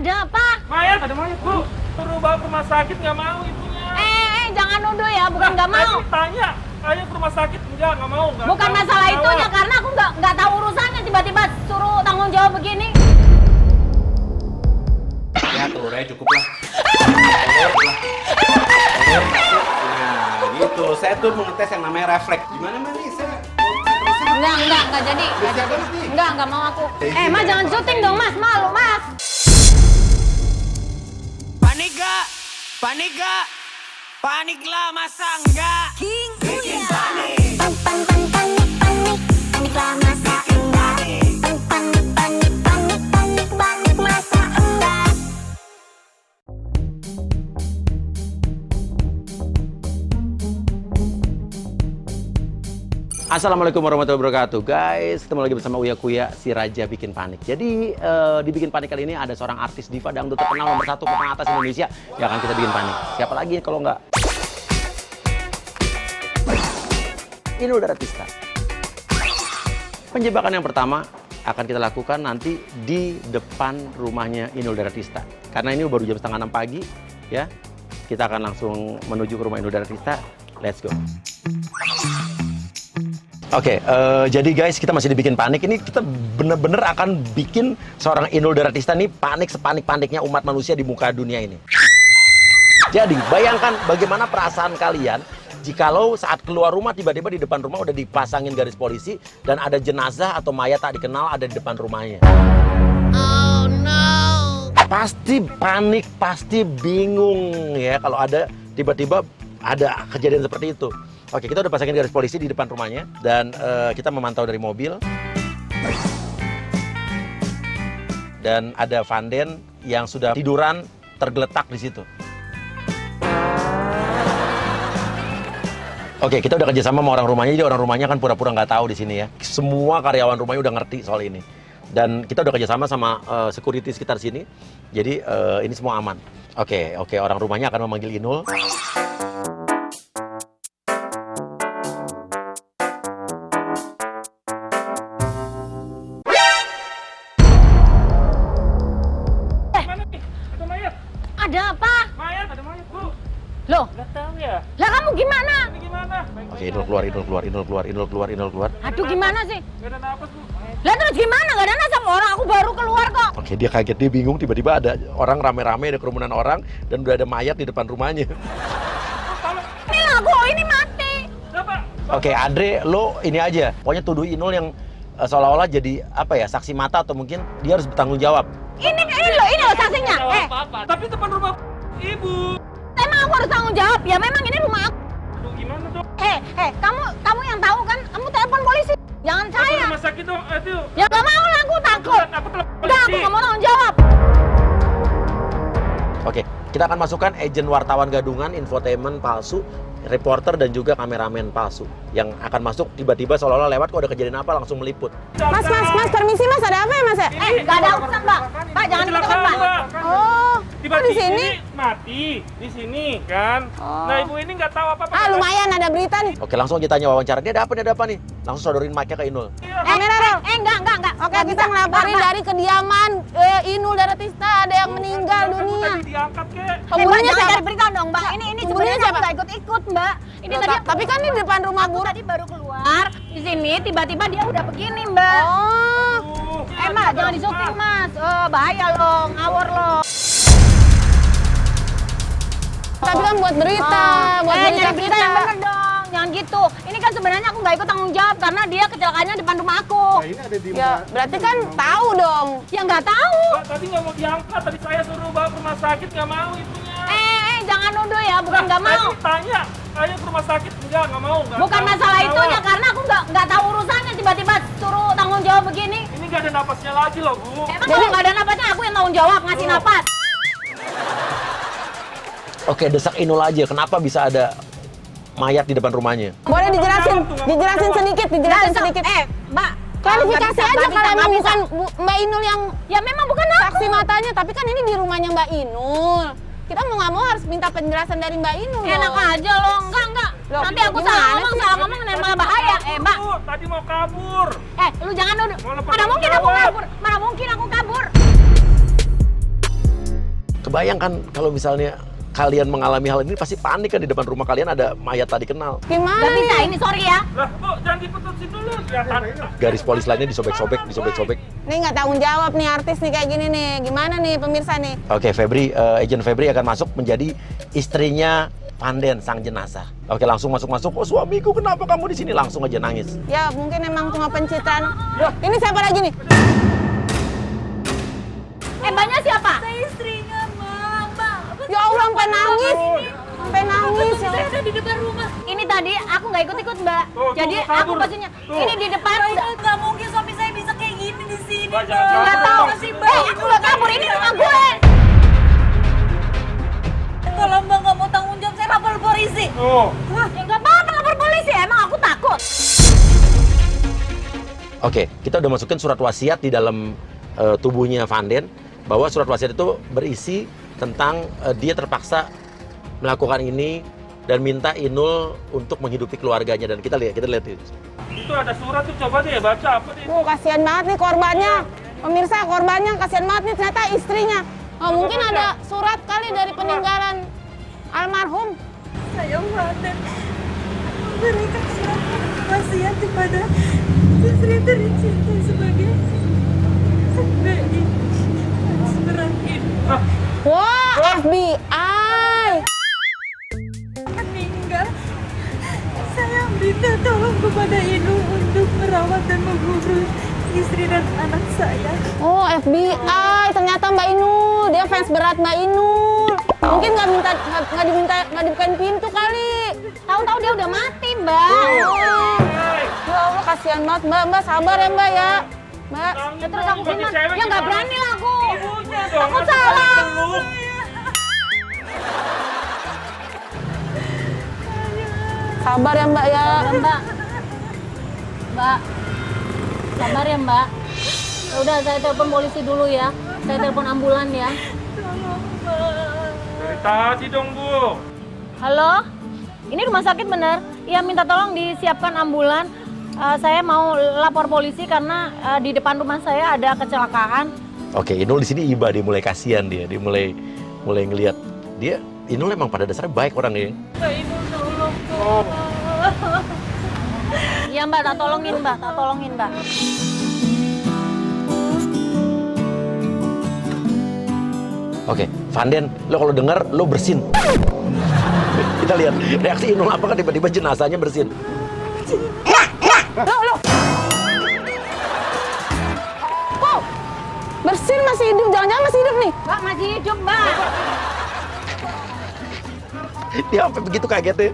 Ada apa? Mayat, ada mayat, Bu. Suruh bawa ke rumah sakit, nggak mau ibunya. Jangan nuduh ya, bukan nggak mau. Tadi tanya, ayo ke rumah sakit, nggak mau. Bukan mau, masalah jawab. itunya, karena aku nggak tahu urusannya, tiba-tiba suruh tanggung jawab begini. Ya telurnya cukup lah. Nah gitu, saya tuh mengetes yang namanya refleks. Gimana Mbak nih? Saya Enggak jadi. Bisa banget nih. Enggak mau aku. Mas jangan syuting dong, Mas. Malu, Mas. Panik gak? Panik gak? Panik lah, masa enggak? Bikin panik. Panik lah masa enggak. Panik masa enggak. Assalamualaikum warahmatullahi wabarakatuh, guys. Ketemu lagi bersama Uya Kuya, si Raja Bikin Panik. Jadi di Bikin Panik kali ini ada seorang artis diva dangdut terkenal nomor 1 papan atas Indonesia yang akan kita bikin panik. Siapa lagi kalau nggak Inul Daratista. Penjebakan yang pertama akan kita lakukan nanti di depan rumahnya Inul Daratista. Karena ini baru jam 5:30 pagi, ya. Kita akan langsung menuju ke rumah Inul Daratista. Let's go. Oke, jadi guys, kita masih dibikin panik. Ini kita bener-bener akan bikin seorang Inul Daratista nih panik sepanik-paniknya umat manusia di muka dunia ini. Jadi, bayangkan bagaimana perasaan kalian jikalau saat keluar rumah tiba-tiba di depan rumah udah dipasangin garis polisi dan ada jenazah atau mayat tak dikenal ada di depan rumahnya. Oh no! Pasti panik, pasti bingung ya kalau ada tiba-tiba ada kejadian seperti itu. Oke, kita udah pasangin garis polisi di depan rumahnya dan kita memantau dari mobil. Dan ada Vanden yang sudah tiduran tergeletak di situ. Oke, kita udah kerjasama sama orang rumahnya, jadi orang rumahnya kan pura-pura nggak tahu di sini ya. Semua karyawan rumahnya udah ngerti soal ini. Dan kita udah kerjasama sama security sekitar sini, jadi ini semua aman. Oke, orang rumahnya akan memanggil Inul. Ada apa? Mayat, ada mayat, Bu. Loh, Nggak tahu ya. lah kamu gimana? Ini gimana? Oke, Inul keluar. Aduh, gimana sih? Nggak ada napas, Bu. Lah terus gimana? Gak ada nasab orang, aku baru keluar kok. Oke, dia kaget, dia bingung, tiba-tiba ada orang rame-rame, ada kerumunan orang, dan udah ada mayat di depan rumahnya. Ini lagu, ini mati. Kenapa? Oke, Andre, lo ini aja, pokoknya tuduh Inul yang seolah-olah jadi apa ya, saksi mata atau mungkin dia harus bertanggung jawab. Ini loh saksinya. Apa-apa. Tapi depan rumah Ibu. Emang aku harus tanggung jawab? Ya memang ini rumah aku. Aduh, gimana dong? Kamu yang tahu kan? Kamu telepon polisi. Jangan Aku saya. rumah sakit dong, itu. Ya gak mau lah, aku takut. Aku telepon Udah, aku polisi. gak mau tanggung jawab. Oke, kita akan masukkan agen wartawan gadungan, infotainment palsu, reporter dan juga kameramen palsu yang akan masuk tiba-tiba seolah-olah lewat kok ada kejadian apa langsung meliput. Mas, permisi mas, ada apa ya mas? Gak ada urusan mbak. Mbak, jangan gitu kan mbak. Oh, Tiba di sini? mati di sini kan. Nah, Ibu ini nggak tahu apa-apa. Lumayan ada berita nih. Oke, langsung aja tanya wawancara. Dia ada apa nih? Langsung sodorin mic-nya ke Inul. Kamera dong. Enggak. Oke, kita ngelaporin dari kediaman Inul Daratista ada yang meninggal dunia. Tadi diangkat kek. Pembunuhnya siapa? Cari berita dong, Mbak. Ini sebenarnya siapa? nggak ikut-ikut, Mbak. Ini tadi Tapi kan di depan rumah aku Bu. tadi baru keluar di sini, tiba-tiba dia udah begini, Mbak. Oh. Mbak, jangan disuking, Mas. Bahaya loh, ngawur loh. Tapi kan buat berita, Nyari berita yang kita. bener dong. Jangan gitu. Ini kan sebenarnya aku nggak ikut tanggung jawab karena dia kecelakaannya depan rumah aku. Ya, berarti kan tahu dong. Ya nggak tahu. Mbak, tadi nggak mau diangkat. Tadi saya suruh bawa ke rumah sakit, nggak mau ibunya. Jangan nuduh ya, bukan nggak mau. Tadi tanya, ayo ke rumah sakit, nggak mau. Bukan masalah itunya, karena aku nggak tahu urusannya, tiba-tiba suruh tanggung jawab begini. Ini nggak ada napasnya lagi loh, Bu. Emang kalau nggak ada napasnya aku yang tanggung jawab ngasih napas. Oke, desak Inul aja. Kenapa bisa ada mayat di depan rumahnya? Boleh dijelasin sedikit, Mbak, Klarifikasi aja kalau emang bukan Mbak Inul yang ya memang bukan aku. saksi matanya, tapi kan ini di rumahnya Mbak Inul. Kita mau nggak mau harus minta penjelasan dari Mbak Inul. Enak aja loh, enggak. Loh, Nanti aku gimana salah ngomong dan malah bahaya. Mbak. Bu, tadi mau kabur. Lu jangan nuduh. Mau lepas Mana mungkin aku jawab. kabur? Mana mungkin aku kabur? kebayang kan kalau misalnya kalian mengalami hal ini pasti panik kan, di depan rumah kalian ada mayat tadi kenal. Gimana Gak bisa nih? ini, sorry ya. Lah, Bu, jangan diputusin dulu. Kelihatan. Garis polis lainnya disobek-sobek. Nih nggak tanggung jawab nih artis nih kayak gini nih. Gimana nih pemirsa nih? Oke, Febri, agent Febri akan masuk menjadi istrinya Panden, sang jenazah. Oke, langsung masuk. Oh, suamiku, kenapa kamu di sini? Langsung aja nangis. Ya mungkin emang cuma pencitraan. Ini siapa lagi nih? Mbaknya siapa? Saya istrinya, Mbak. Ya Allah, sampai nangis. Sampai nangis ya. Saya ada di depan rumah. Ini tadi aku nggak ikut-ikut mbak. Tuh, Jadi tuh, kabur. aku pastinya Tuh. ini di depan. Nggak mungkin suami saya bisa kayak gini di sini, Mbak, Mbak. jangan Nggak kabur, tahu Mbak. sih, Mbak. Aku nggak kabur, ini rumah gue. Kalau Mbak nggak mau tanggung jawab, saya lapor polisi. Tuh. Ya nggak apa-apa lapor polisi, emang aku takut. Oke, kita udah masukin surat wasiat di dalam tubuhnya Panden, bahwa surat wasiat itu berisi tentang dia terpaksa melakukan ini dan minta Inul untuk menghidupi keluarganya, dan kita lihat itu. Itu ada surat tuh, coba deh baca apa deh. Kasihan banget nih korbannya. Pemirsa, korbannya kasihan banget nih, ternyata istrinya. Oh, mungkin ada surat kali dari peninggalan almarhum. Saya Panden memberikan surat wasiat kepada istri tercinta sebagai BI Serahin Wah, FBI. meninggal. Saya minta tolong kepada Inul untuk merawat dan mengurus istri dan anak saya. Oh, FBI. Ternyata Mbak Inul. Dia fans berat Mbak Inul. Mungkin nggak dibukain pintu kali. Tahu-tahu dia udah mati mbak. Oh. Ya Allah, kasihan banget Mbak. Mbak sabar ya Mbak ya. Mbak. Ya, terus aku Sebagai gimana? cewek Ya nggak gimana? berani lah aku. Ibunya dong, Aku masa salah. peluk? Sabar ya Mbak ya. Mbak. Mbak. Sabar ya mbak. Ya udah saya telepon polisi dulu ya. Saya telepon ambulan ya. Dari tadi dong, Bu. Halo? Ini rumah sakit bener? Iya minta tolong disiapkan ambulan. Saya mau lapor polisi karena di depan rumah saya ada kecelakaan. Oke, Inul di sini iba, dia mulai kasihan, dia mulai ngelihat dia. Inul emang pada dasarnya baik orangnya. Mbak Inul tolong. Oh. Iya mbak, tak tolongin mbak. Oke, Panden, lo kalau denger lo bersin. Kita lihat reaksi Inul apa kan tiba-tiba jenazahnya bersin. Loh. Kok bersin masih hidup? Jangan-jangan masih hidup nih? Mbak masih hidup mbak. Dia sampai begitu kagetnya.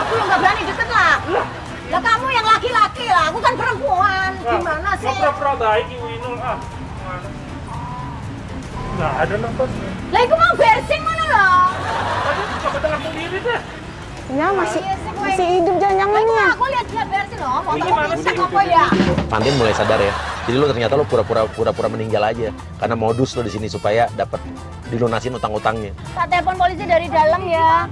Aku yang nggak berani deket lah. Lah kamu yang laki-laki lah, aku kan perempuan. Gimana sih? Lo pura-pura baik, Ibu Inul. Ah, gimana? Nggak ada nafas. Lah itu mau bersin mana loh? Tadi coba dengar sendiri deh. Ya masih hidup jangan-jangan Lah ya. aku lihat dia bersin loh. Mau Ini tahu gimana bisa sih? apa ya? Panden mulai sadar ya. Jadi lo ternyata lo pura-pura meninggal aja karena modus lo di sini supaya dapat dilunasin utang-utangnya. Tak telepon polisi dari dalam ya.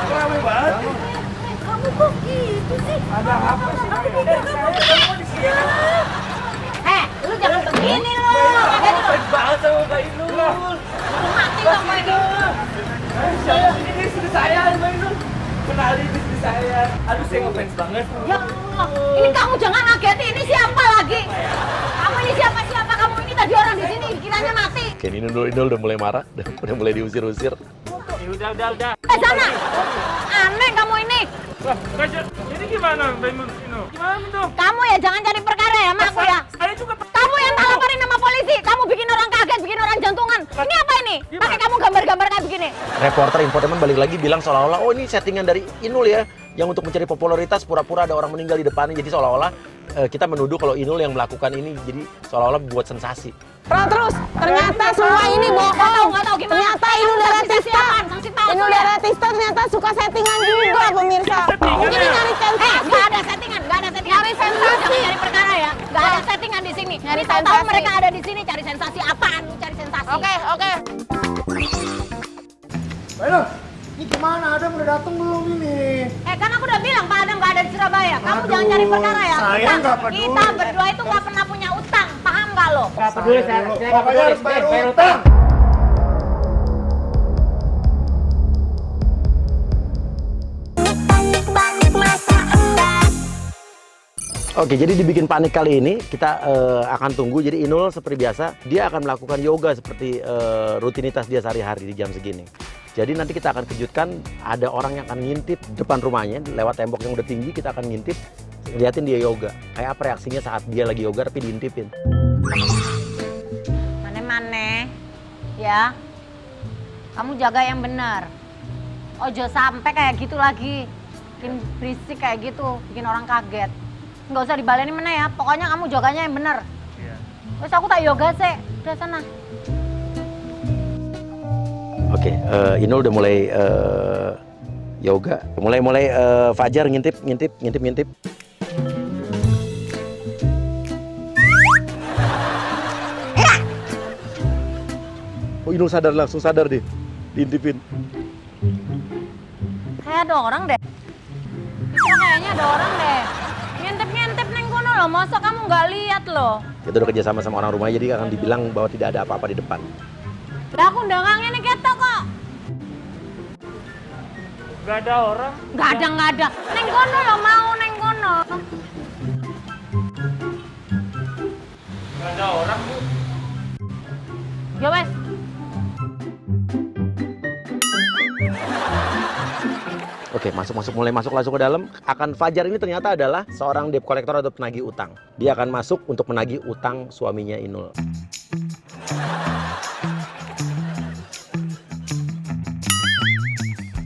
Rame banget. Kamu kok gitu sih? Ada apa sih? Lu jangan begini lu. Makanya lu Banget sama Mbak Inul. mati dong Mbak Inul. Ini istri saya, Mbak Inul. Kenalin istri saya. Aduh, saya ngefans banget. Ya Allah, ini kamu jangan ngageti. Ini siapa lagi? Kamu ini siapa? Kamu ini tadi orang di sini kiranya mati. Oke, ini Inul udah mulai marah, udah mulai diusir-usir. Ya udah. Sana. Aneh kamu ini. Wah, Raja, ini gimana Mbak Inul? Gimana tuh? Kamu ya jangan cari perkara ya sama aku ya. Saya juga Kamu yang tak laporin sama polisi. Kamu bikin orang kaget, bikin orang jantungan. Ini apa ini? Pakai kamu gambar-gambar kayak begini. Reporter infotainment balik lagi bilang seolah-olah oh ini settingan dari Inul ya, yang untuk mencari popularitas pura-pura ada orang meninggal di depannya, jadi seolah-olah kita menuduh kalau Inul yang melakukan ini, jadi seolah-olah buat sensasi. Terus ternyata semua ini bohong. Nggak tahu gimana. Ternyata Inul Daratista. Sanksi palsu Inul ya. Daratista ternyata suka settingan juga pemirsa. Mungkin ini nyari sensasi. Nggak ada settingan. Nyari sensasi. Jangan cari perkara ya. Nggak ada settingan di sini. Nyari Ini tahu sensasi. mereka ada di sini cari sensasi apaan? Lu cari sensasi. Oke. Ayo, ini kemana? Adam udah datang belum ini? Kan aku udah bilang Pak Adam nggak ada di Surabaya. Kamu Aduh, jangan cari perkara ya. saya nggak peduli. Kita berdua itu nggak pernah punya utang. Paham nggak? lo. Nggak peduli saya nggak Pokoknya peduli. harus bayar Bayar utang. Oke, jadi dibikin panik kali ini kita akan tunggu. Jadi Inul seperti biasa, dia akan melakukan yoga seperti rutinitas dia sehari-hari di jam segini. Jadi nanti kita akan kejutkan, ada orang yang akan ngintip depan rumahnya, lewat tembok yang udah tinggi, kita akan ngintip, liatin dia yoga. Kayak apa reaksinya saat dia lagi yoga tapi diintipin. Mane-mane, ya. Kamu jaga yang benar. Ojo sampai kayak gitu lagi. Bikin berisik kayak gitu, bikin orang kaget. Nggak usah dibalenin mana ya, pokoknya kamu jaganya yang benar. Terus aku tak yoga sih, udah sana. Oke, Inul udah mulai yoga. Mulai Fajar ngintip. Oh, Inul langsung sadar deh, diintipin. Kayak ada orang deh. Itu kayaknya ada orang deh. Ngintip neng kono loh, masa kamu nggak lihat loh? Kita udah kerjasama sama orang rumah, jadi akan dibilang bahwa tidak ada apa-apa di depan. Lah aku ndangangnya nih ketok kok. Nggak ada orang. Nggak ada. Neng kono loh, mau neng kono. Nggak ada orang, Bu. Ya wes. Oke, mulai masuk langsung ke dalam. Fajar ini ternyata adalah seorang debt collector atau penagih utang. Dia akan masuk untuk menagih utang suaminya Inul.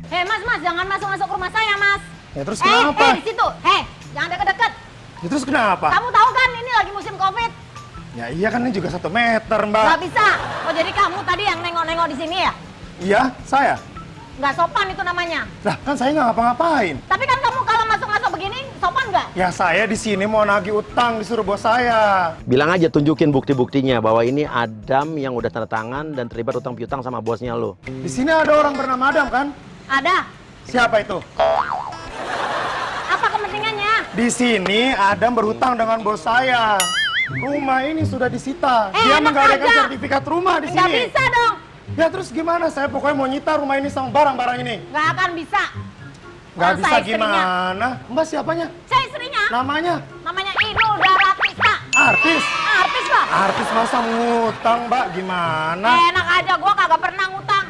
Hei mas, jangan masuk rumah saya mas. Ya terus kenapa? Di situ. Jangan deket-deket. Ya terus kenapa? Kamu tahu kan ini lagi musim COVID. Ya iya kan ini juga 1 meter, Mbak. Nggak bisa. Oh jadi kamu tadi yang nengok-nengok di sini ya? Iya, saya. Nggak sopan itu namanya. Lah kan saya nggak ngapa-ngapain. Tapi kan kamu kalau masuk begini, sopan nggak? Ya saya di sini mau nagih utang disuruh bos saya. Bilang aja, tunjukin bukti-buktinya bahwa ini Adam yang udah tanda tangan dan terlibat utang piutang sama bosnya lo. Di sini ada orang bernama Adam kan? Ada. Siapa itu? Apa kepentingannya? Di sini Adam berhutang dengan bos saya. Rumah ini sudah disita. Dia enak menggadaikan aja. sertifikat rumah di Nggak sini. bisa dong. Ya terus gimana? Saya pokoknya mau nyita rumah ini sama barang-barang ini. Nggak akan bisa. Nggak Orang bisa saya istrinya. gimana? Mbak siapanya? Saya istrinya. Namanya? Namanya Inul Daratista. Artis. Artis lah. Artis masa ngutang, Mbak? Gimana? Enak aja, gua kagak pernah ngutang.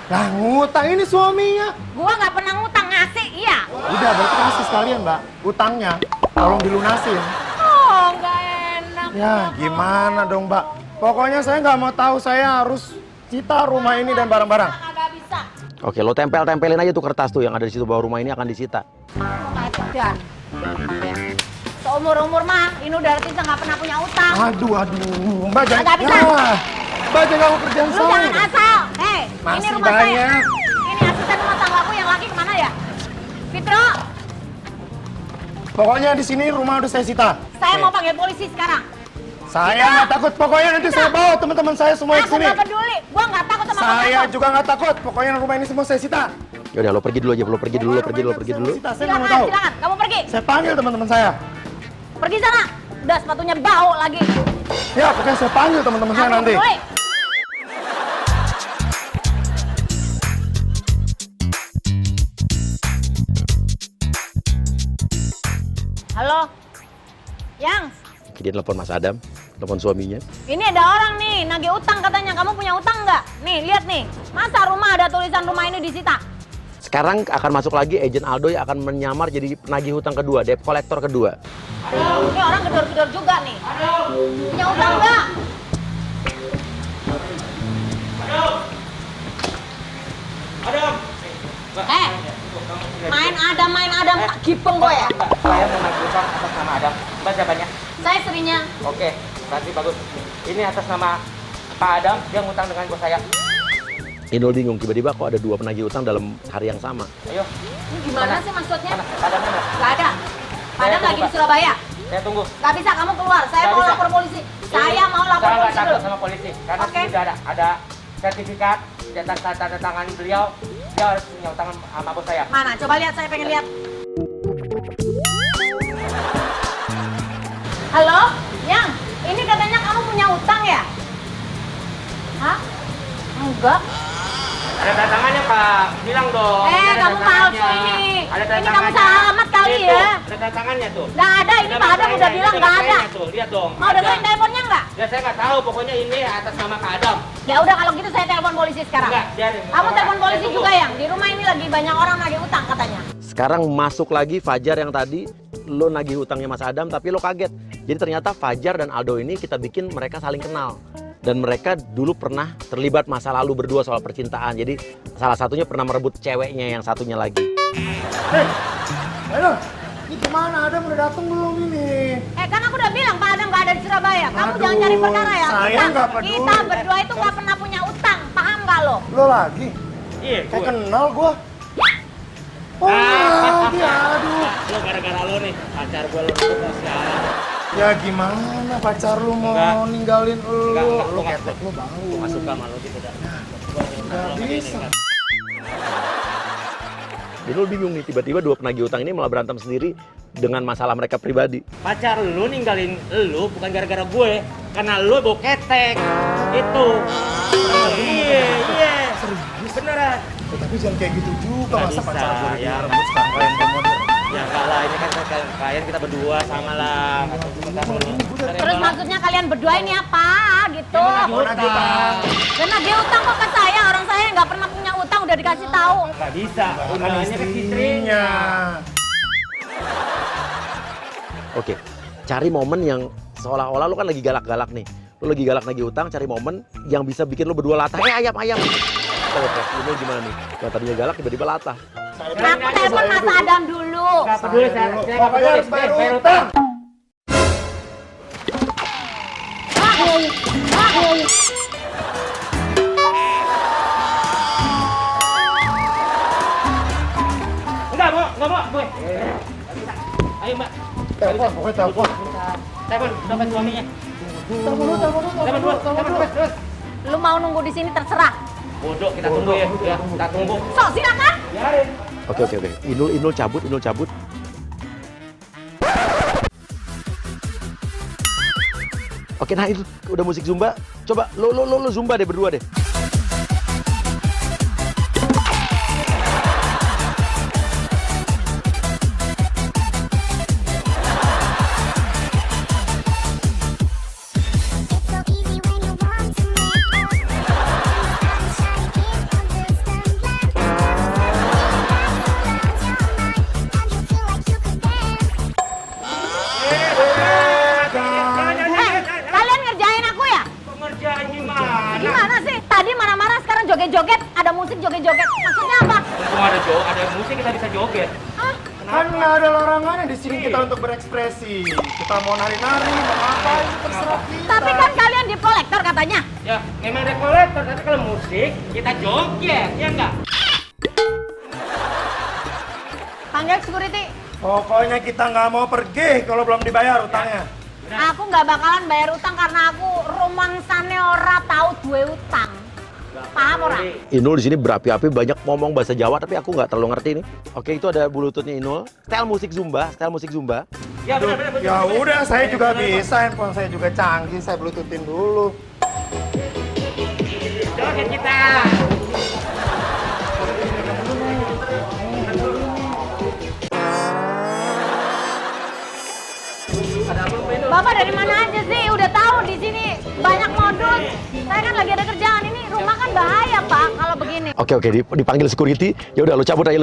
Lah ngutang ini suaminya. Gua nggak pernah ngutang, ngasih, iya. Udah berarti kasih sekalian, Mbak. Utangnya. Tolong dilunasin. Oh, nggak enak. Ya gimana dong, Mbak? Pokoknya saya nggak mau tahu, saya harus cita rumah ini dan barang-barang. Kagak bisa. Oke, lo tempelin aja tuh kertas tuh yang ada di situ bahwa rumah ini akan disita. Dan seumur-umur mah, Inul Daratista nggak pernah punya utang. Aduh, Mbak jangan. Nggak bisa. Ya, Mbak jangan ganggu kerjaan Lu saya. jangan asal. Hei, ini Masih rumah saya. banyak. Ini asisten rumah tanggaku yang laki kemana ya? Fitro, Pokoknya di sini rumah udah saya sita. saya Oke. mau panggil polisi sekarang. Saya nggak takut. Pokoknya nanti saya bawa teman-teman saya semua ke Aku sini. nggak peduli. Gua nggak takut sama Saya kamu. juga nggak takut. Pokoknya rumah ini semua saya sita. Yaudah, lo pergi dulu aja, lo pergi dulu. Saya nggak mau tahu. Silakan. Kamu pergi. Saya panggil teman-teman saya. Pergi sana. Udah sepatunya bau lagi. Ya, pokoknya saya panggil teman-teman saya Aku nanti. peduli. Halo, Yang, Dia telepon Mas Adam, telepon suaminya. ini ada orang nih, nagih utang katanya. Kamu punya utang nggak? Nih, lihat nih. Masa rumah ada tulisan rumah ini disita? Sekarang akan masuk lagi agent Aldo yang akan menyamar jadi penagih hutang kedua, debt collector kedua. Ini orang gedor-gedor juga nih. Punya utang nggak? Main Adam, tak gipeng gue ya. Saya mau nagih utang atas nama Adam. Mbak siapanya? Saya istrinya. Oke, berarti bagus. Ini atas nama Pak Adam, dia ngutang dengan bos saya. Inul bingung, tiba-tiba kok ada 2 penagih utang dalam hari yang sama. Ayo, Ini gimana sih maksudnya? mana? Pak Adam mana? Gak ada. Padahal lagi di Surabaya. Saya tunggu. Gak bisa, kamu keluar. Saya Nggak mau bisa. lapor polisi. Saya mau lapor Saya nggak polisi takut dulu. sama polisi, karena Oke. sini udah ada sertifikat di atas tanda tangan beliau. Dia harus punya utang sama bos saya. Mana? Coba lihat, saya pengen lihat. Halo, Yang, ini katanya kamu punya utang ya? Hah? Enggak. Ada tanda tangannya Pak, bilang dong. Ada Kamu tanda palsu tangannya. ini. Ada tanda Ini kamu tangannya. salah alamat kali Lihat ya. tuh, ada tanda tangannya tuh. Nggak ada, ini Pak Adam udah bilang nggak ada. Tuh, lihat dong. Mau dengerin teleponnya nggak? Ya saya nggak tahu, pokoknya ini atas nama Kak Adam. Ya udah kalau gitu saya telepon polisi sekarang. Enggak, biarin. Kamu telepon polisi juga Yang. Di rumah ini lagi banyak orang nagih utang katanya. Sekarang masuk lagi Fajar yang tadi lo nagih hutangnya Mas Adam tapi lo kaget. Jadi ternyata Fajar dan Aldo ini kita bikin mereka saling kenal. Dan mereka dulu pernah terlibat masa lalu berdua soal percintaan. Jadi salah satunya pernah merebut ceweknya yang satunya lagi. Hei, ayo, ini gimana? Adam udah datang belum ini? Kan aku udah bilang Pak Adam nggak ada di Surabaya. Kamu Aduh, jangan cari perkara ya. saya Utang. nggak peduli. Kita berdua itu nggak pernah punya utang. Paham nggak lo? Lo lagi? Iya, Kayak kenal gua. Oh, lagi, aduh. Lo gara-gara lo nih, pacar gue lo itu sialan. Ya gimana pacar lu mau Enggak. ninggalin lu? Enggak, Lu gua nggak ketek lu bau. Gue nggak suka sama lo gitu dah. Nggak bisa. Jadi lo bingung nih, tiba-tiba dua penagih utang ini malah berantem sendiri dengan masalah mereka pribadi. Pacar lu ninggalin lu bukan gara-gara gue, karena lu bau ketek. Itu. Iya. Beneran. Tapi jangan kayak gitu juga, Nggak masa bisa, pacar gua ya. direbut sekarang kalian demon. Ya enggak lah, ini kan kalian kita berdua sama lah. Terus maksudnya kalian berdua ini apa gitu? Mau nagih utang. Dan nagih utang kok ke saya? Orang saya nggak pernah punya utang udah dikasih tahu. Nggak bisa, Kan undangannya ke istrinya. istrinya. Oke, cari momen yang seolah-olah lo kan lagi galak-galak nih. Lo lagi galak nagih utang, cari momen yang bisa bikin lo berdua latah. Ayam. Kita lihat ini gimana nih? Yang tadinya galak tiba-tiba latah. Aku telepon Mas Adam dulu. Nggak peduli, saya nggak Pokoknya peduli. harus bayar Bayar utang. Enggak mau, gue. Ayo mbak, Telepon, pokoknya telepon. telepon suaminya. Telepon dulu, terus. Lu mau nunggu di sini terserah. Bodoh, kita tunggu ya, kita tunggu. Sok silakan. Biarin. Oke. Inul cabut. Oke, nah itu udah musik Zumba. Coba lo Zumba deh berdua deh. Kalian ngerjain aku ya? Pengerjaan gimana? Gimana sih? Tadi marah-marah, sekarang joget-joget. Ada musik joget-joget. Maksudnya apa? Untung ada musik kita bisa joget. Hah? Kan nggak ada larangannya di sini kita untuk berekspresi. Kita mau nari-nari, mau apa itu terserah kita. Tapi kan kalian di kolektor katanya. Ya, memang ada kolektor, tapi kalau musik kita joget, ya enggak? Panggil security. Pokoknya kita nggak mau pergi kalau belum dibayar utangnya. Aku nggak bakalan bayar utang karena aku rumangsane ora tahu duwe utang. Paham ora? Inul di sini berapi-api banyak ngomong bahasa Jawa tapi aku nggak terlalu ngerti nih. Oke, itu ada bluetoothnya Inul. Style musik Zumba. Ya benar. Ya udah, saya juga bisa, handphone saya juga canggih, saya bluetoothin dulu. Joget kita. Bapak dari mana aja sih? Udah tahu di sini banyak modus. Saya kan lagi ada kerjaan ini, rumah kan bahaya Pak kalau begini. Oke, dipanggil security. Ya udah lo cabut. Nggak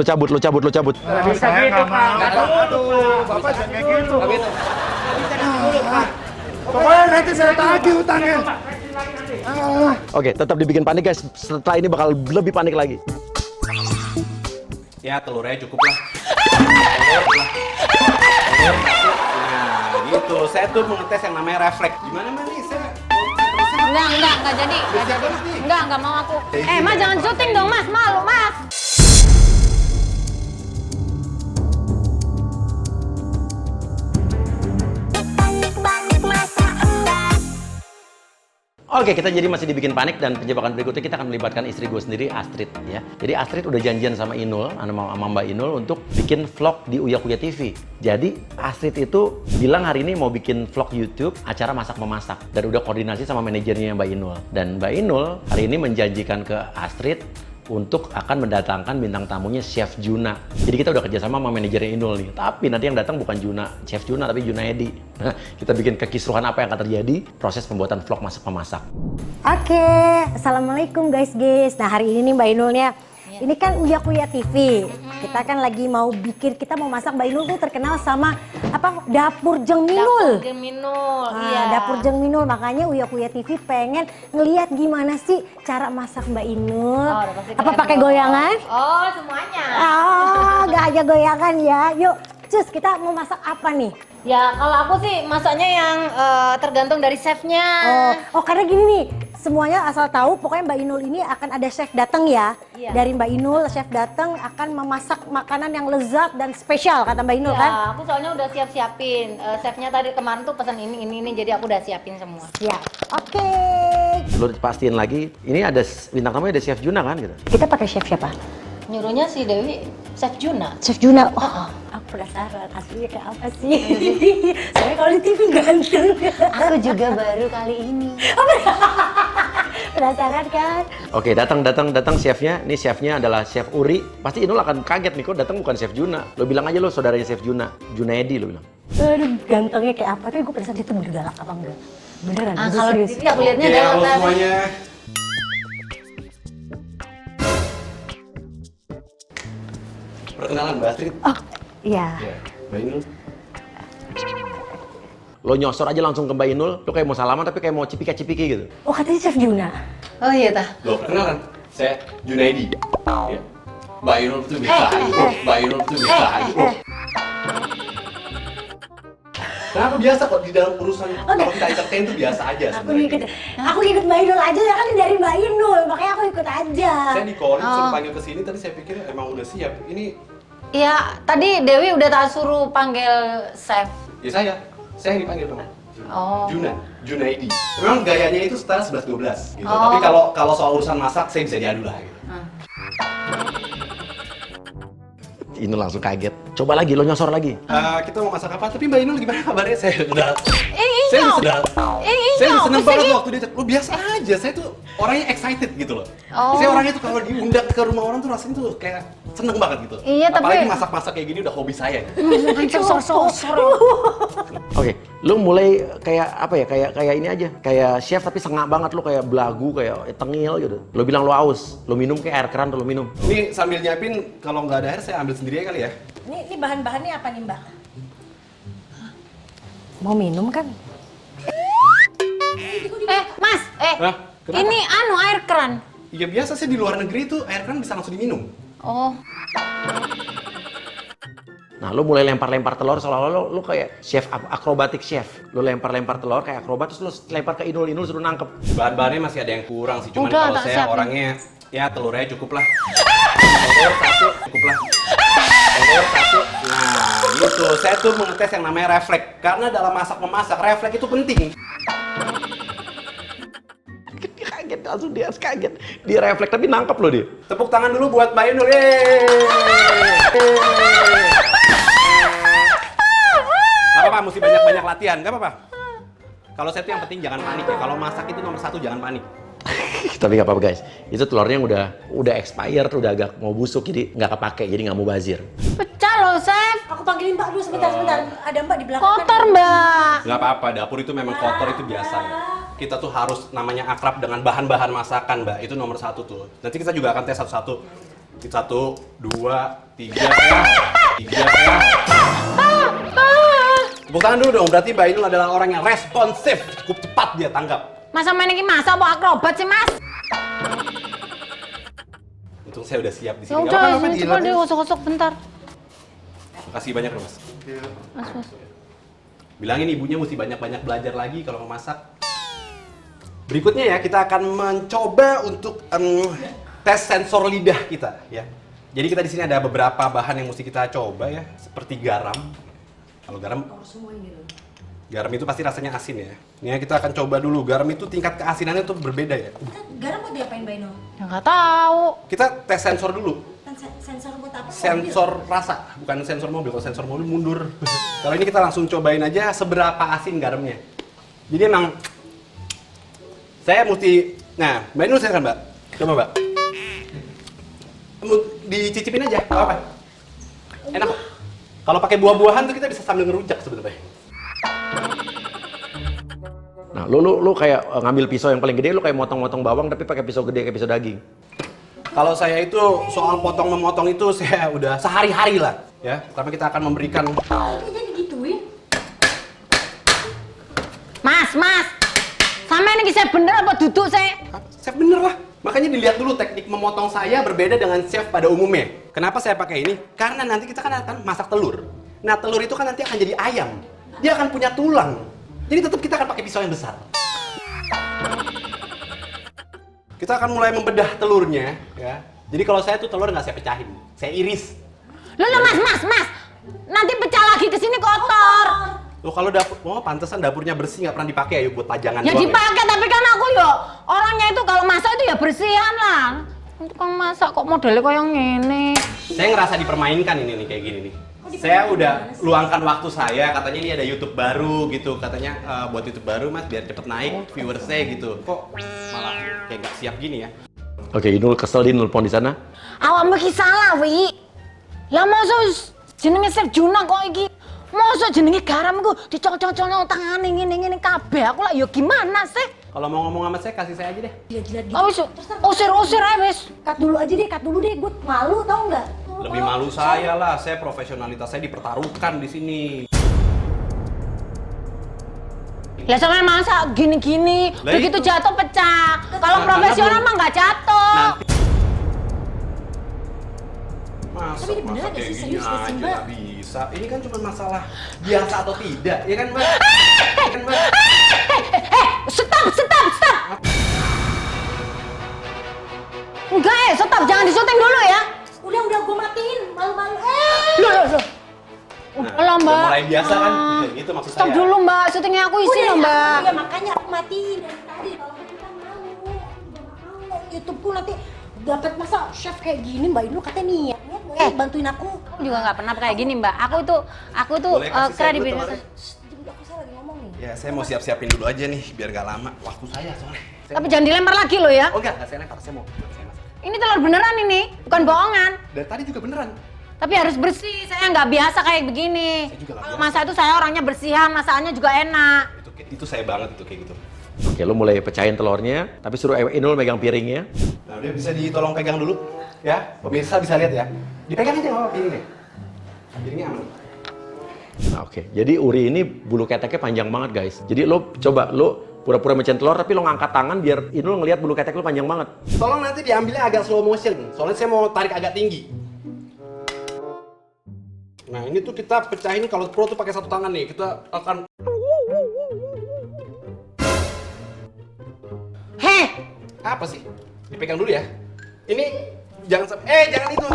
bisa Saya gitu, nggak Pak. mau. Nggak dulu, Aduh, Pak. Bapak jangan kayak gitu. Nggak bisa dulu, Pak. Pokoknya nanti saya tagih utangnya. Ah. Oke, tetap dibikin panik guys. Setelah ini bakal lebih panik lagi. Ya telurnya cukup lah. Telur. Nah gitu, saya tuh mau ngetes yang namanya refleks. Gimana Mbak nih? Saya Enggak jadi. Enggak mau aku. Mas jangan syuting dong Mas, malu Mas. Oke, kita jadi masih dibikin panik dan penjebakan berikutnya kita akan melibatkan istri gue sendiri, Astrid ya. Jadi Astrid udah janjian sama Inul, sama Mbak Inul untuk bikin vlog di Uya Kuya TV. Jadi Astrid itu bilang hari ini mau bikin vlog YouTube acara masak-memasak dan udah koordinasi sama manajernya Mbak Inul. Dan Mbak Inul hari ini menjanjikan ke Astrid untuk akan mendatangkan bintang tamunya Chef Juna. Jadi kita udah kerjasama sama manajernya Inul nih. Tapi nanti yang datang bukan Chef Juna, tapi Junaedi. Nah, kita bikin kekisruhan apa yang akan terjadi proses pembuatan vlog masak-memasak. Oke, assalamualaikum guys. Nah hari ini nih Mbak Inulnya, ini kan Uya Kuya TV. Kita kan lagi mau masak. Mbak Inul tuh terkenal sama dapur Jeng Minul. Dapur Jeng Minul, iya. Dapur Jeng Minul, makanya Uya Kuya TV pengen ngeliat gimana sih cara masak Mbak Inul. Oh, udah pasti apa keren pakai dong. goyangan? Oh, semuanya. Oh, gak aja goyangan ya. Yuk, cus kita mau masak apa nih? Ya, kalau aku sih masaknya yang tergantung dari chefnya. Oh karena gini nih, semuanya asal tahu pokoknya Mbak Inul ini akan ada chef datang ya. Iya. Dari Mbak Inul, chef datang akan memasak makanan yang lezat dan spesial kata Mbak Inul kan? Ya, aku soalnya udah siap-siapin. Chefnya tadi kemarin tuh pesan ini, jadi aku udah siapin semua. Ya, oke. Lu pastiin lagi, ini ada bintang tamunya ada Chef Juna kan gitu. Kita pakai chef siapa? Nyuruhnya si Dewi, Chef Juna. Chef Juna. Oh, aku penasaran aslinya kayak apa sih? Soalnya kalau di TV ganteng. Aku juga baru kali ini. Penasaran kan? Oke, datang chefnya. Ini chefnya adalah Chef Uri. Pasti Inul akan kaget nih, kok datang bukan Chef Juna. Lo bilang aja lo saudaranya Chef Juna, Junaedi lo bilang. Aduh, gantengnya kayak apa? Tapi gue penasaran itu bener galak apa enggak? Beneran? Gue Kalau di serius. TV aku liatnya Oke, halo galak. semuanya. Perkenalan Mbak Astrid. Oh, iya. Ya, Mbak Inul. Lo nyosor aja langsung ke Mbak Inul, lo kayak mau salaman tapi kayak mau cipika-cipiki gitu. Oh, katanya Chef Juna. Oh iya tah. Loh, perkenalan. Saya Junaedi. Ya. Mbak Inul tuh biasa aja. Mbak Inul tuh biasa aja. Kenapa biasa kok di dalam urusan kalau kita entertain tuh biasa aja sebenarnya. Aku ikut Mbak Inul aja ya kan dari Mbak Inul, makanya aku ikut aja. Saya di call suruh panggil ke sini, tadi saya pikir emang udah siap. Ini Iya, tadi Dewi udah tak suruh panggil chef. ya saya yang dipanggil teman. Oh. Junaedi. Memang gayanya itu setara 11-12 gitu. Tapi kalau soal urusan masak saya bisa diadu lah gitu. Inul langsung kaget. Coba lagi, lo nyosor lagi. Kita mau masak apa? Tapi Mbak Inul gimana kabarnya? Saya udah Inyo. saya udah seneng banget waktu dia lu biasa aja. Saya tuh orangnya excited gitu loh. Oh. Saya orangnya tuh kalau diundang ke rumah orang tuh rasanya tuh kayak seneng banget gitu. Iya, tapi- Apalagi masak-masak kayak gini udah hobi saya. Sosor. Oke, lo mulai kayak apa ya? Kayak ini aja. Kayak chef tapi sengak banget lo, kayak belagu, kayak tengil gitu. Lo bilang lo haus, lo minum kayak air keran tuh lo minum. Ini sambil nyiapin, kalau nggak ada air saya ambil sendiri aja kali ya. Ini bahan-bahannya apa nih Mbak? Mau minum kan? Mas, Hah? Kenapa? ini air keran. Iya biasa sih di luar negeri tuh air keran bisa langsung diminum. Oh, Nah, lo mulai lempar-lempar telur seolah-olah lo kayak chef akrobatik chef. Lo lempar-lempar telur kayak akrobat terus lo lempar ke Inul suruh nangkep. Bahan-bahannya masih ada yang kurang sih, cuman Udah, kalau tak saya siapin. orangnya ya telurnya cukup lah. Telur satu cukup lah. Telur satu. Nah, gitu. Saya tuh mengetes yang namanya refleks. Karena dalam masak-memasak refleks itu penting. Dia kaget, langsung dia kaget. Dia refleks tapi nangkep lo dia. Tepuk tangan dulu buat Mbak Inul. Yeay. Gak apa-apa, mesti banyak-banyak latihan. Gak apa-apa. Kalau saya tuh yang penting jangan panik ya. Kalau masak itu nomor 1 jangan panik. Tapi nggak apa-apa guys, itu telurnya udah expired, udah agak mau busuk, jadi nggak kepake, jadi nggak mau bazir. pecah loh, chef. Aku panggilin Mbak dulu sebentar. Ada Mbak di belakang. Kotor, Mbak. Gak apa-apa, dapur itu memang kotor, itu biasa ya. Kita tuh harus namanya akrab dengan bahan-bahan masakan, Mbak. Itu nomor 1 tuh. Nanti kita juga akan tes satu-satu. 1, 2, 3 ya. 3 ya. Tepuk tangan dulu dong, berarti Mbak Inul adalah orang yang responsif. Cukup cepat dia tanggap. Masa main ini masa mau akrobat sih, Mas? Untung saya udah siap di Ya sini. udah, coba deh gosok-gosok bentar. Makasih banyak loh, Mas. Mas. Bilangin ibunya mesti banyak-banyak belajar lagi kalau mau masak. Berikutnya ya, kita akan mencoba untuk tes sensor lidah kita ya. Jadi kita di sini ada beberapa bahan yang mesti kita coba ya, seperti garam. Kalau garam Garam itu pasti rasanya asin ya. Ini kita akan coba dulu. Garam itu tingkat keasinannya tuh berbeda ya. Garam mau diapain Mbak Inul? Ya nggak tahu. Kita tes sensor dulu. Sensor buat apa? Sensor rasa, bukan sensor mobil. Kalau sensor mobil mundur. Kalau ini kita langsung cobain aja seberapa asin garamnya. Jadi emang saya mesti, nah Mbak Inul silakan Mbak. Coba Mbak. Dicicipin aja, nggak apa-apa. Enak kok. Kalau pakai buah-buahan tuh kita bisa sambil ngerujak sebenarnya. Nah, lu kayak ngambil pisau yang paling gede, lu kayak motong-motong bawang tapi pakai pisau gede kayak pisau daging. Kalau saya itu soal potong-memotong itu saya udah sehari-hari lah, ya. Pertama kita akan memberikan. Jadi gituin. Mas, sama ini saya bener apa duduk saya? Chef bener lah. Makanya dilihat dulu teknik memotong saya berbeda dengan chef pada umumnya. Kenapa saya pakai ini? Karena nanti kita kan akan masak telur. Nah telur itu kan nanti akan jadi ayam. Dia akan punya tulang. Jadi tetap kita akan pakai pisau yang besar. Kita akan mulai membedah telurnya, ya. Jadi kalau saya tuh telur nggak saya pecahin, saya iris. Loh, mas. Nanti pecah lagi ke sini kotor. Loh kalau dapur, pantesan dapurnya bersih nggak pernah dipakai ya buat pajangan Ya doang. dipakai, tapi kan aku yo orangnya itu kalau masak itu ya bersihan lah. Untuk kan masak kok modelnya kayak yang ini. Saya ngerasa dipermainkan ini nih kayak gini nih. Saya udah luangkan waktu saya, katanya ini ada YouTube baru gitu, katanya buat YouTube baru mas biar cepet naik viewersnya gitu. Kok malah kayak nggak siap gini ya? Oke, Inul kesel dia nelpon di sana. Awak mesti salah, Wi. Lah masa jenenge Chef Juna kok iki? Masa jenenge garam ku dicocok-cocok tangan ngene-ngene kabeh. Aku lah yo gimana sih? Kalau mau ngomong sama saya, kasih saya aja deh. Jilat-jilat gitu. Oh, wis usir aja wis. Cut dulu deh, gue malu tau nggak? Lebih malu saya lah, saya profesionalitas saya dipertaruhkan di sini. Lah sampe masak gini-gini, Lah begitu itu. jatuh pecah. Kalau Nah, profesional karena mah nggak jatuh. Nanti. Masak, Tapi ini beneran masak nggak kayak sih? gini Serius nggak sih, aja Mbak? nggak bisa. Ini kan cuma masalah biasa atau tidak, ya kan Mbak? Ya kan Mbak? Stop. Enggak stop, jangan disyuting dulu ya. Udah gue matiin, malu-malu. Loh. Udah lah, Mbak. Udah mulai biasa kan? Gitu maksud Stop saya. dulu, Mbak. Syutingnya aku isi loh, Mbak. Ya makanya aku matiin dari tadi. Kalau aku kan malu, mau YouTubeku nanti dapat masa chef kayak gini Mbak Inul katanya niat bantuin aku. Aku juga nggak pernah kayak gini, Mbak. Aku tuh Boleh kasih saya dulu, kredibilitas. teman. Saya lagi ngomong nih. Ya, saya mau siap-siapin dulu aja nih, biar gak lama. Waktu saya soalnya. Tapi jangan dilempar lagi loh ya. Oh enggak, saya lempar. Saya mau. Saya masak. Ini telur beneran ini, bukan bohongan. Dari tadi juga beneran. Tapi harus bersih. Saya nggak biasa kayak begini. Saya juga nggak Kalau biasa. masak itu saya orangnya bersihan, masakannya juga enak. Itu saya banget itu kayak gitu. Oke, lu mulai pecahin telurnya, tapi suruh Inul megang piringnya. Nah, udah bisa ditolong pegang dulu. Ya, pemirsa bisa lihat ya. Dipegang aja nggak piringnya. Piringnya aman. Nah, oke. Jadi Uri ini bulu keteknya panjang banget, guys. Jadi lo coba lo pura-pura mecahin telur tapi lo ngangkat tangan biar Inul ngelihat bulu ketek lo panjang banget. Tolong nanti diambilnya agak slow motion. Soalnya saya mau tarik agak tinggi. Nah, ini tuh kita pecahin kalau pro tuh pakai satu tangan nih. Kita akan Heh, apa sih? Dipegang dulu ya. Ini jangan sampai jangan itu.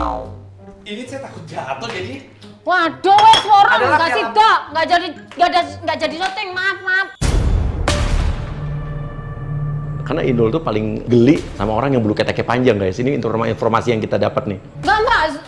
Ini saya takut jatuh jadi. waduh, wes orang Adalah nggak sih film. dok, nggak jadi syuting, maaf. Karena Inul tuh paling geli sama orang yang bulu keteknya panjang, guys. Ini informasi yang kita dapat nih.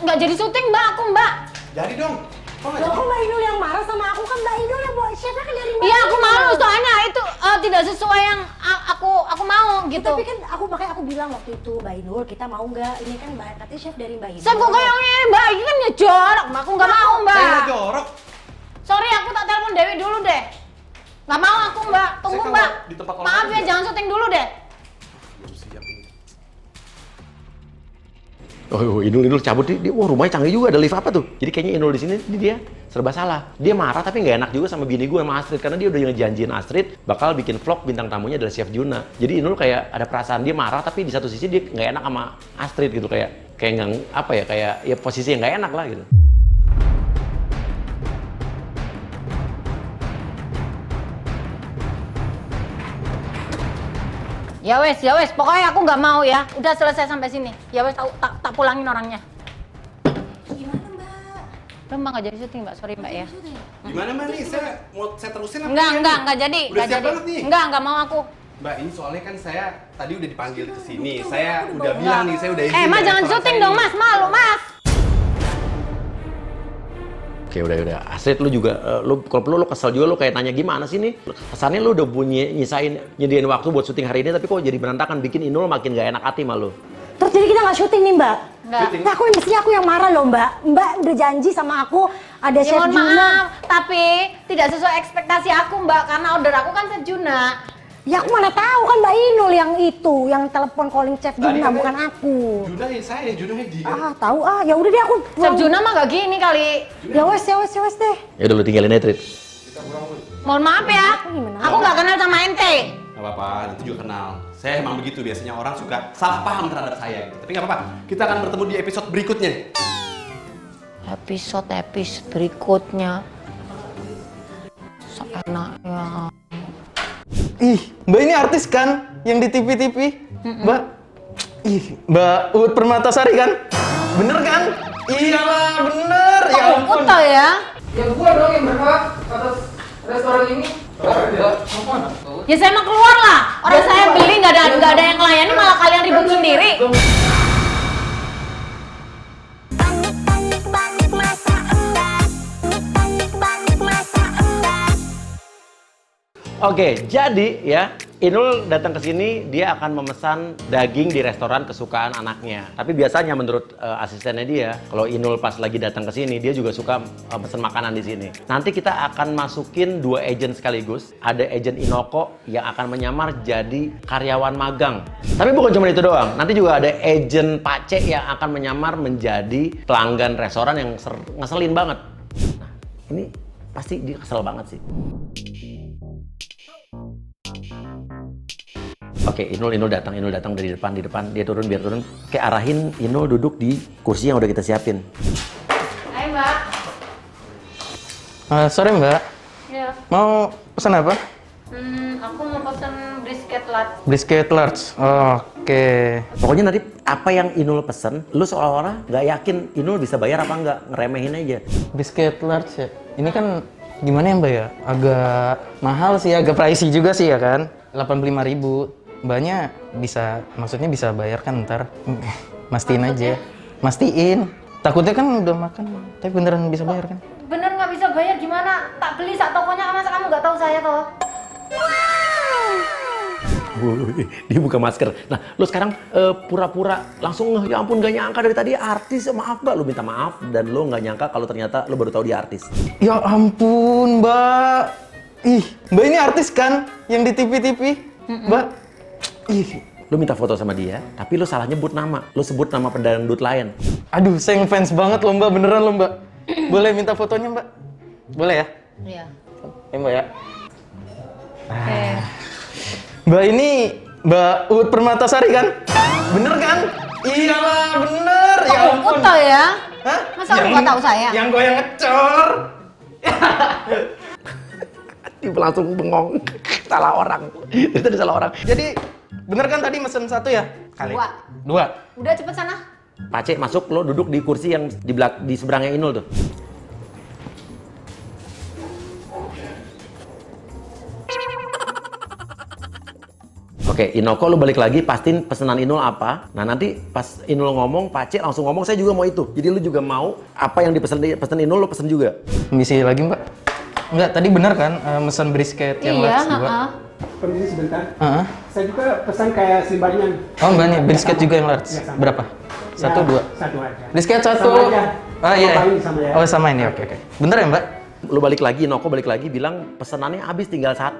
Nggak jadi syuting mbak, aku mbak. Jadi dong. Kok nggak Loh jadi? kok Mbak Inul yang marah sama aku kan Mbak Inul yang bawa chefnya kan dari Mbak Iya aku Inul. malu soalnya itu tidak sesuai yang aku mau gitu. Tapi kan makanya aku bilang waktu itu Mbak Inul kita mau nggak ini kan Mbak katanya chef dari Mbak Inul. Saya kok kayak ini mbak, ini kan ya jorok mbak, aku nggak mau mbak. Saya nggak jorok. Sorry aku tak telepon Dewi dulu deh. Nggak mau aku mbak, tunggu Saya mbak. kalau di tempat Maaf olahraga ya juga. jangan syuting dulu deh. Belum siap ini. Oh, Inul cabut wah rumahnya canggih juga, ada lift apa tuh? Jadi kayaknya Inul di sini dia serba salah. Dia marah tapi nggak enak juga sama bini gue sama Astrid karena dia udah ngejanjiin Astrid bakal bikin vlog bintang tamunya adalah Chef Juna. Jadi Inul kayak ada perasaan dia marah tapi di satu sisi dia nggak enak sama Astrid gitu kayak nggak apa ya kayak ya posisi yang nggak enak lah gitu. Ya wes, pokoknya aku nggak mau ya. Udah selesai sampai sini. Ya wes, tak pulangin orangnya. Gimana Mbak? Udah Mbak nggak jadi syuting Mbak, sorry Mbak ya. Gimana Mbak nih? Saya terusin apa? Enggak jadi. Udah Nggak siap jadi. banget nih. Enggak mau aku. Mbak, ini soalnya kan saya tadi udah dipanggil ke sini. Saya udah bilang nih, saya udah izin. Mas dari jangan restoran syuting saya dong ini. Mas, malu Mas. Oke udah. Astrid lu juga, lu kalau perlu lu kesel juga lu kayak nanya gimana sih nih? Kesannya lu udah nyediain waktu buat syuting hari ini tapi kok jadi berantakan bikin Inul makin gak enak hati malu. Terus jadi kita nggak syuting nih Mbak? Nggak. Nah, mestinya aku yang marah loh Mbak. Mbak udah janji sama aku ada Ya Chef mohon Juna. maaf, tapi tidak sesuai ekspektasi aku Mbak, karena order aku kan Chef Juna. Ya aku mana tahu kan Mbak Inul yang itu, yang telepon calling Chef Juna bukan aku. Junaidi kan? Ah tahu ya udah deh aku. Chef Juna mah gak gini kali. Ya wes deh. Ya udah lu tinggalin aja Trit. Mohon maaf ya, aku gak kenal sama ente. Gak apa-apa, nanti juga kenal. Saya emang begitu, biasanya orang suka salah paham terhadap saya gitu. Tapi gak apa-apa, kita akan bertemu di episode berikutnya. Episode berikutnya. Seenaknya. Ih, Mbak ini artis kan? Yang di TV-TV? Mbak? Ih, Mbak Uut Permatasari kan? Bener kan? Iyalah, bener! Ya ampun! Uta ya? Ya gua dong yang berhak atas restoran ini. Ya saya mau keluar lah. Orang saya beli nggak ada yang melayani malah kalian ribut sendiri. Oke, jadi ya Inul datang ke sini dia akan memesan daging di restoran kesukaan anaknya. Tapi biasanya menurut asistennya dia, kalau Inul pas lagi datang ke sini dia juga suka pesen makanan di sini. Nanti kita akan masukin 2 agent sekaligus. Ada agent Inoko yang akan menyamar jadi karyawan magang. Tapi bukan cuma itu doang. Nanti juga ada agent Pace yang akan menyamar menjadi pelanggan restoran yang ngeselin banget. Nah, ini pasti dia kesel banget sih. Oke, Inul datang dari depan, dia turun biar turun. Kayak arahin Inul duduk di kursi yang udah kita siapin. Hai Mbak. Sore Mbak, Ya. mau pesan apa? Aku mau pesen brisket large. Brisket large. Oke. Pokoknya nanti apa yang Inul pesen, lu seolah-olah nggak yakin Inul bisa bayar apa nggak, ngeremehin aja. Brisket large ya. Ini kan gimana ya Mbak ya? Agak mahal sih, agak pricey juga sih ya kan? 85.000. Mbaknya maksudnya bisa bayar kan ntar? Mastiin aja. Mastiin. Takutnya kan udah makan, tapi beneran bisa bayar kan? Bener nggak bisa bayar gimana? Tak beli sak tokonya, masa kamu nggak tahu saya toh? Dia buka masker. Nah, lu sekarang pura-pura langsung ya ampun gak nyangka dari tadi artis. Maaf Mbak, lu minta maaf dan lu nggak nyangka kalau ternyata lu baru tahu dia artis. Ya ampun Mbak. Ih, Mbak ini artis kan? Yang di TV-TV? Mbak. Ih, Lu minta foto sama dia, tapi lu salah nyebut nama. Lu sebut nama pendangdut lain. aduh saya ngefans banget loh Mbak, beneran loh Mbak. Boleh minta fotonya Mbak? Boleh ya? Iya. Ya Mbak ya. Oke. Mbak ini Mbak Uut Permatasari kan? Bener kan? Iyalah, bener. Ya ampun. Uta ya? Hah? Masa kamu nggak tahu saya? Yang goyang ngecor. Dia langsung bengong. Salah orang. Itu tadi salah orang. Jadi bener kan tadi mesen 1 ya? Kali. 2. 2. Udah cepet sana. Pace masuk, lo duduk di kursi yang di seberangnya Inul tuh. Oke, Inoko lu balik lagi, pastiin pesanan Inul apa. Nah nanti pas Inul ngomong, Pace langsung ngomong, saya juga mau itu. Jadi lu juga mau apa yang dipesan Inul, lu pesen juga. Misi lagi Mbak? Enggak, tadi bener kan mesen brisket yang large 2? Permisi sebentar. Heeh. Saya juga pesan kayak si Mbaknya. Oh mbaknya, brisket juga yang large. Ya, sama. Berapa? 1, 2? Satu aja. Brisket 1. Sama aja. Oh iya. Sama ini sama ya. Oh sama ini, oke. Bentar ya Mbak? Lu balik lagi, Inoko balik lagi bilang pesanannya habis tinggal 1.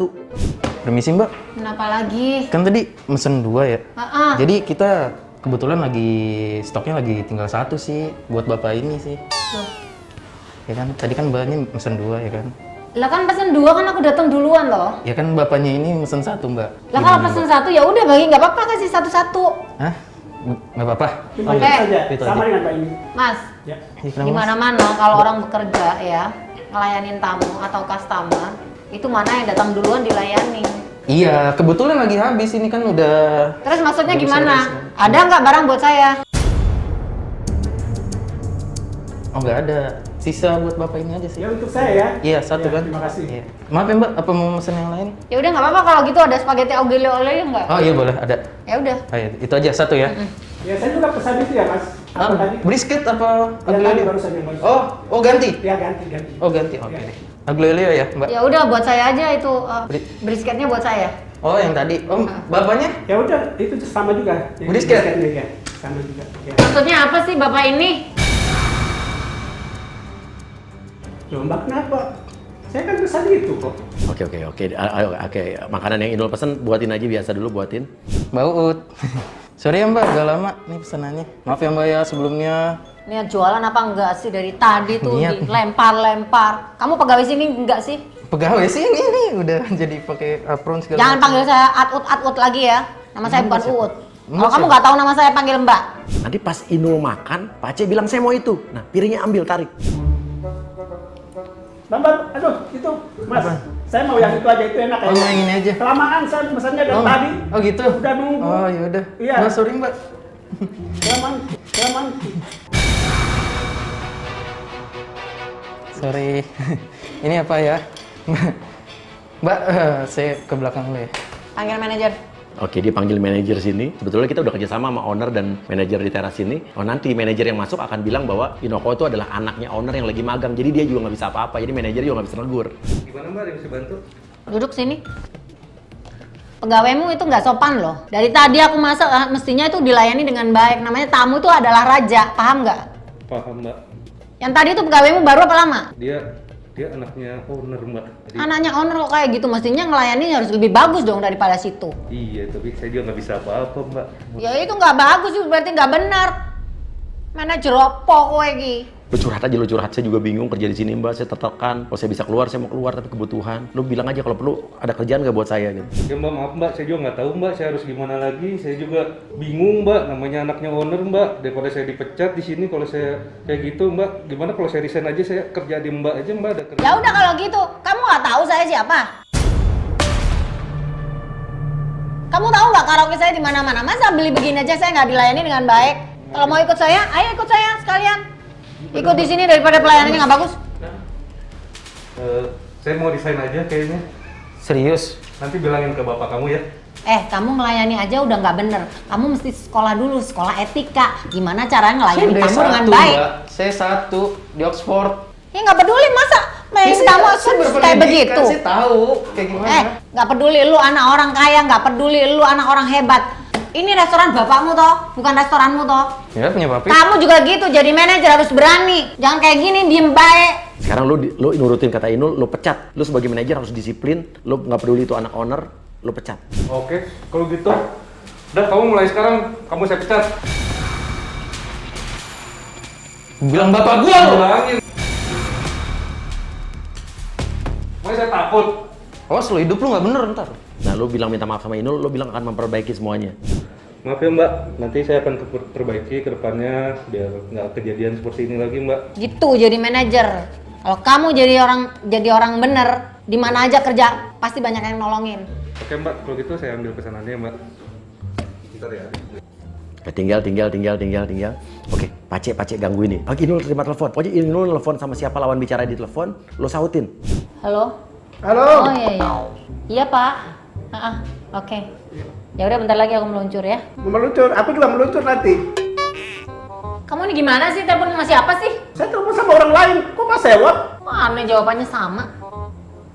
Permisi Mbak. Kenapa lagi? Kan tadi mesen 2 ya? Heeh. Jadi kita kebetulan lagi stoknya lagi tinggal 1 sih buat Bapak ini sih. Loh. Ya kan, tadi kan Mbaknya mesen 2 ya kan? Lah kan pesen 2 kan aku datang duluan loh. Ya kan Bapaknya ini mesen 1 Mbak. Lah kalau pesen 1 ya udah bagi, nggak apa-apa kasih satu-satu. Hah? Nggak apa-apa? Cuma Oke. itu saja. Itu Sama aja. dengan Mbak ini. Mas, Ya. Ya, kenapa, di Mas? mana-mana kalau orang bekerja ya, ngelayanin tamu atau customer, itu mana yang datang duluan dilayani. Iya, kebetulan lagi habis ini kan udah. Terus maksudnya Baru gimana? sore-sore. Ada nggak barang buat saya? Oh nggak ada. Sisa buat bapak ini aja sih. Ya untuk saya ya. Iya, satu Ya, kan. terima kasih. Iya. Maaf ya Mbak, apa mau pesen yang lain? Ya udah nggak apa-apa kalau gitu ada spaghetti aglio olio enggak? Oh iya boleh, ada. Ya udah. Oh, iya. Itu aja satu ya. Ya saya juga pesan itu ya Mas. Apa tadi? Brisket apa Ya, tadi aglio olio? barusan yang barusan. Oh ganti. Ya ganti. Oh ganti. Oke Ya. deh. Aglio olio ya, Mbak. Ya udah buat saya aja itu brisketnya buat saya. Oh yang tadi. Oh bapaknya? Ya udah, itu sama juga. Yang Brisket? brisketnya, ya. Sama juga. Ya. Maksudnya apa sih Bapak ini? Loh, Mbak kenapa? Saya kan pesan itu kok. Oke. Oke. Makanan yang Inul pesen buatin aja biasa dulu buatin. Mbak Uut. Sorry ya Mbak, agak lama nih pesanannya. Maaf ya Mbak ya sebelumnya. Niat jualan apa enggak sih dari tadi tuh Niat. dilempar-lempar. Kamu pegawai sini enggak sih? Pegawai sini nih udah jadi pakai apron segala Jangan macam. panggil saya Atut lagi ya. Nama saya bukan siapa? Uut. Kalau Emang kamu siapa? nggak tahu nama saya panggil Mbak. Nanti pas Inul makan, Pak C bilang saya mau itu. Nah, piringnya ambil, tarik. Mbak, aduh itu Mas. Saya mau yang itu aja, itu enak Oh, yang ini aja. Kelamaan saya pesannya dari tadi. Oh gitu. Udah nunggu. Oh yaudah. Iya. Mbak sorry Mbak. Kelamaan. Sorry. Ini apa ya? Mbak, saya ke belakang dulu ya. Panggil manajer. Oke, dia panggil manajer sini. Sebetulnya kita udah kerjasama sama owner dan manajer di teras sini. Oh, nanti manajer yang masuk akan bilang bahwa Inoko itu adalah anaknya owner yang lagi magang. Jadi dia juga nggak bisa apa-apa. Jadi manajer juga nggak bisa negur. Gimana Mbak, ada yang bisa bantu? Duduk sini. Pegawaimu itu nggak sopan loh. Dari tadi aku masak, mestinya itu dilayani dengan baik. Namanya tamu itu adalah raja, paham nggak? Paham Mbak. Yang tadi itu pegawaimu baru apa lama? Dia anaknya owner Mbak. Jadi, Anaknya owner kok kayak gitu, mestinya ngelayani harus lebih bagus dong daripada situ. iya, tapi saya juga nggak bisa apa-apa Mbak. Ya itu nggak bagus, itu berarti nggak benar. Manajer opo kowe iki? Lu curhat aja, lu curhat. Saya juga bingung kerja di sini, Mbak. Saya tertekan. Kalau saya bisa keluar, saya mau keluar. Tapi kebutuhan. Lu bilang aja kalau perlu ada kerjaan nggak buat saya gitu. Ya Mbak, maaf Mbak, saya juga nggak tahu Mbak, saya harus gimana lagi. Saya juga bingung Mbak, namanya anaknya owner Mbak. Daripada saya dipecat di sini kalau saya kayak gitu Mbak. Gimana kalau saya resign aja, saya kerja di Mbak aja Mbak, ada kerja. Ya udah kalau gitu, kamu nggak tahu saya siapa? Kamu tahu nggak karaoke saya di mana-mana? Masa beli begini aja saya nggak dilayani dengan baik? Kalau mau ikut saya, ayo ikut saya sekalian. Ikut di sini daripada pelayanannya nggak bagus. Saya mau resign aja kayaknya. Serius? Nanti bilangin ke bapak kamu ya. Kamu melayani aja udah nggak bener. Kamu mesti sekolah dulu, sekolah etika. Gimana cara ngelayani Saya tamu dengan D1, baik? Mbak. Saya 1 di Oxford. Ya nggak peduli masa melayani tamu kayak begitu. Saya tahu kayak gimana. Nggak peduli lu anak orang kaya, nggak peduli lu anak orang hebat. Ini restoran bapakmu toh, bukan restoranmu toh. Ya punya papi. Kamu juga gitu, jadi manajer harus berani. Jangan kayak gini, diem baik. Sekarang lu nurutin kata Inul, lu pecat. Lu sebagai manajer harus disiplin. Lu nggak peduli itu anak owner, lu pecat. Oke, kalau gitu. Udah, kamu mulai sekarang, kamu saya pecat. Bilang bapak gua lu. Bilangin. Makanya saya takut. Awas lu hidup lu nggak bener ntar. Nah, lu bilang minta maaf sama Inul, lu bilang akan memperbaiki semuanya. Maaf ya Mbak, nanti saya akan perbaiki ke depannya biar nggak kejadian seperti ini lagi Mbak. Gitu jadi manajer. Kalau kamu jadi orang bener, di mana aja kerja pasti banyak yang nolongin. Oke Mbak, kalau gitu saya ambil pesanannya Mbak. Bentar ya. Tinggal. Oke, Pace ganggu ini. Pagi Inul terima telepon. Pokoknya Inul telepon sama siapa lawan bicara di telepon, lo sautin. Halo? Halo. Oh iya. Iya Pak. Oke. Ya udah bentar lagi aku meluncur ya. Meluncur, aku juga meluncur nanti. Kamu ini gimana sih? Telepon sama siapa sih? Saya telepon sama orang lain, kok Mas Sewot? Kok aneh jawabannya sama?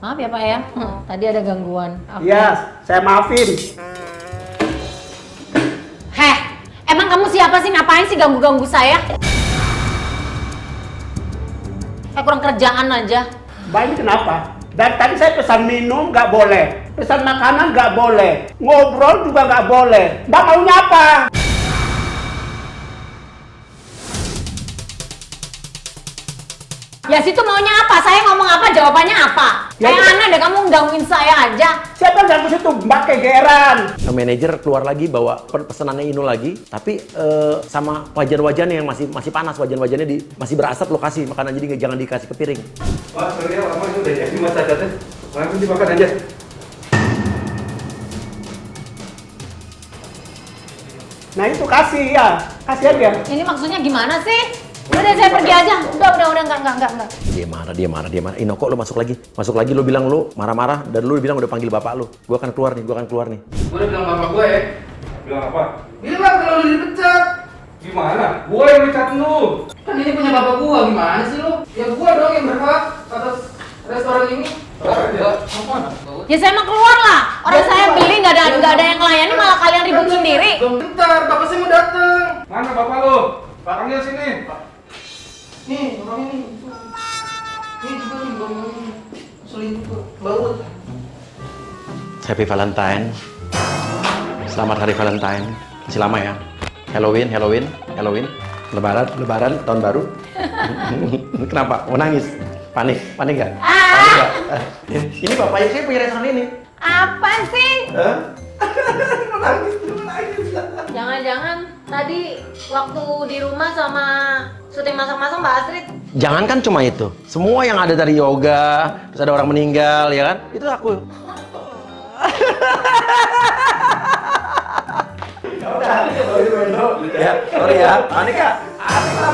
Maaf ya Pak ya, tadi ada gangguan. Iya, saya maafin. Heh, emang kamu siapa sih? Ngapain sih ganggu-ganggu saya? Kurang kerjaan aja. Mbak ini kenapa? Dan tadi saya pesan minum nggak boleh, pesan makanan nggak boleh, ngobrol juga nggak boleh. Mbak maunya apa? Ya situ maunya apa? Saya ngomong apa? Jawabannya apa? Ya, Kayak aneh deh kamu gangguin saya aja. Siapa yang ke situ? Mbak kegeran. Manajer keluar lagi bawa pesanannya Inul lagi, tapi sama wajan-wajannya yang masih panas, wajan-wajannya masih berasap lokasi makanan, jadi jangan dikasih ke piring. Pak, sorry ya, lama ini udah jadi masakannya. Langsung dimakan aja. Nah itu kasih ya, kasih aja. Ini maksudnya gimana sih? Udah saya pergi aja. Udah enggak. Dia marah. Ino kok lu masuk lagi lu bilang lu marah-marah dan lu bilang udah panggil bapak lu. Gua akan keluar nih. Gue udah bilang bapak gue ya. Bilang apa? Bilang kalau lu dipecat. Gimana? Gue yang mecat lu. Kan ini punya bapak gue, gimana sih lu? Ya gue dong yang berhak atas restoran ini. Ya saya mau keluar lah. Orang saya beli nggak ada yang melayani malah kalian ribut sendiri. Bentar, bapak saya mau datang. Mana bapak lu? Panggil sini. Nih, orang ini. Ini juga nih, bang. Selingkuh, baut. Happy Valentine. Selamat hari Valentine. Masih lama ya. Halloween. Lebaran, tahun baru. Kenapa? Mau nangis? Panik nggak? Panik nggak? Ini bapaknya saya punya restoran ini. Apa sih? Nangis. Jangan-jangan tadi waktu di rumah sama syuting masak-masak Mbak Astrid. Jangankan cuma itu, semua yang ada dari yoga, terus ada orang meninggal, ya kan? Itu aku. Ya, sorry ya. Panik ya? Asik lah,